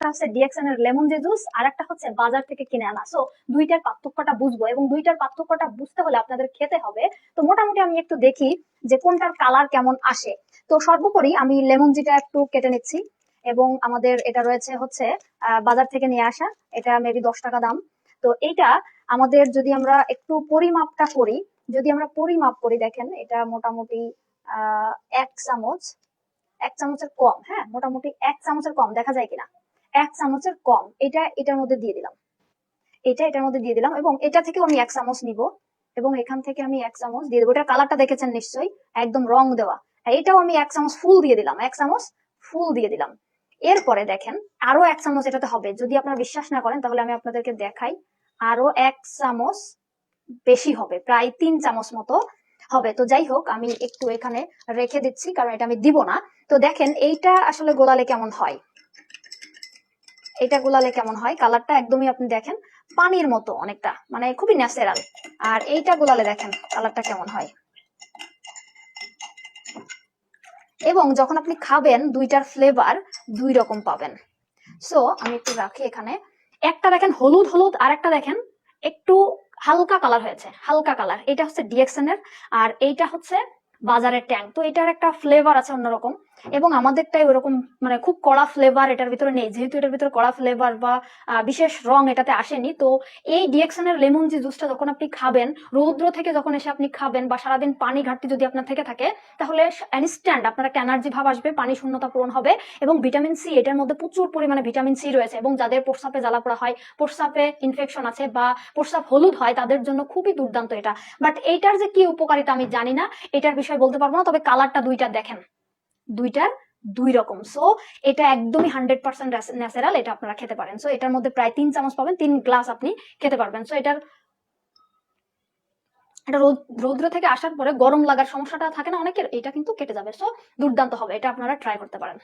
একটা হচ্ছে ডিএক্সএন এর লেমন যে জুস, আর একটা হচ্ছে বাজার থেকে কিনে আনা। সো দুইটার পার্থক্যটা বুঝবো, এবং দুইটার পার্থক্যটা বুঝতে হলে আপনাদের খেতে হবে। তো মোটামুটি আমি একটু দেখি যে কোনটার কালার কেমন আসে। তো সর্বোপরি আমি লেমন জিটা একটু কেটে নিচ্ছি, এবং আমাদের এটা রয়েছে হচ্ছে বাজার থেকে নিয়ে আসা, এটা মেবি 10 টাকা দাম। তো এইটা আমাদের যদি আমরা একটু পরিমাপটা করি, যদি আমরা পরিমাপ করি, দেখেন এটা মোটামুটি 1 চামচ, 1 চামচের কম, হ্যাঁ মোটামুটি 1 চামচের কম, দেখা যায় কিনা, 1 চামচের কম। এটা এটার মধ্যে দিয়ে দিলাম, এটা এটার মধ্যে দিয়ে দিলাম, এবং এটা থেকেও আমি 1 চামচ নিব, এবং এখান থেকে আমি 1 চামচ দিয়ে দেবো। এটার কালারটা দেখেছেন নিশ্চয়ই, একদম রং দেওয়া। এটাও আমি 1 চামচ ফুল দিয়ে দিলাম, 1 চামচ ফুল দিয়ে দিলাম। এরপরে দেখেন আরো 1 চামচ এটাতে হবে। যদি আপনারা বিশ্বাস না করেন তাহলে আমি আপনাদেরকে দেখাই, আরো 1 চামচ বেশি হবে, প্রায় 3 চামচ মতো হবে। তো যাই হোক, আমি একটু এখানে রেখে দিচ্ছি, কারণ এটা আমি দিব না। তো দেখেন এইটা আসলে গোলালে কেমন হয়, এটা গোলালে কেমন হয়, কালারটা একদমই আপনি দেখেন পানির মতো অনেকটা, মানে খুবই ন্যাচারাল। আর এইটা গোলালে দেখেন কালারটা কেমন হয়। এবং যখন আপনি খাবেন দুইটার ফ্লেভার 2 রকম পাবেন। সো আমি একটু রাখি এখানে। একটা দেখেন হলুদ হলুদ, আর একটা দেখেন একটু হালকা কালার হয়েছে, হালকা কালার। এটা হচ্ছে ডিএক্সএন এর, আর এইটা হচ্ছে বাজারের ট্যাং। তো এটার একটা ফ্লেভার আছে অন্যরকম, এবং আমাদেরটাই ওরকম, মানে খুব কড়া ফ্লেভার এটার ভিতরে নেই, যেহেতু এটার ভিতরে কড়া ফ্লেভার বা বিশেষ রং এটাতে আসেনি। তো এই ডিএক্সএন এর লেমন যে জুসটা যখন আপনি খাবেন, রৌদ্র থেকে যখন এসে আপনি খাবেন, বা সারাদিন পানি ঘাটতি যদি আপনার থেকে থাকে, তাহলে ইনস্ট্যান্ট আপনার একটা এনার্জি ভাব আসবে, পানি শূন্যতা পূরণ হবে। এবং ভিটামিন সি, এটার মধ্যে প্রচুর পরিমাণে ভিটামিন সি রয়েছে, এবং যাদের প্রস্রাবে জ্বালাপোড়া হয়, প্রস্রাবে ইনফেকশন আছে, বা প্রস্রাব হলুদ হয়, তাদের জন্য খুবই দুর্দান্ত এটা। বাট এইটার যে কি উপকারিতা আমি জানি না, এটার বিষয়ে বলতে পারবো না। তবে কালারটা দুইটার দেখেন, দুইটার 2 রকম। সো এটা একদমই 100% ন্যাচারাল, এটা আপনারা খেতে পারেন। সো এটার মধ্যে প্রায় 3 চামচ পাবেন, 3 গ্লাস আপনি খেতে পারবেন। সো এটা রৌদ্র থেকে আসার পরে গরম লাগার সমস্যাটা থাকে না অনেকের, এটা কিন্তু কেটে যাবে। সো দুর্দান্ত হবে, এটা আপনারা ট্রাই করতে পারেন।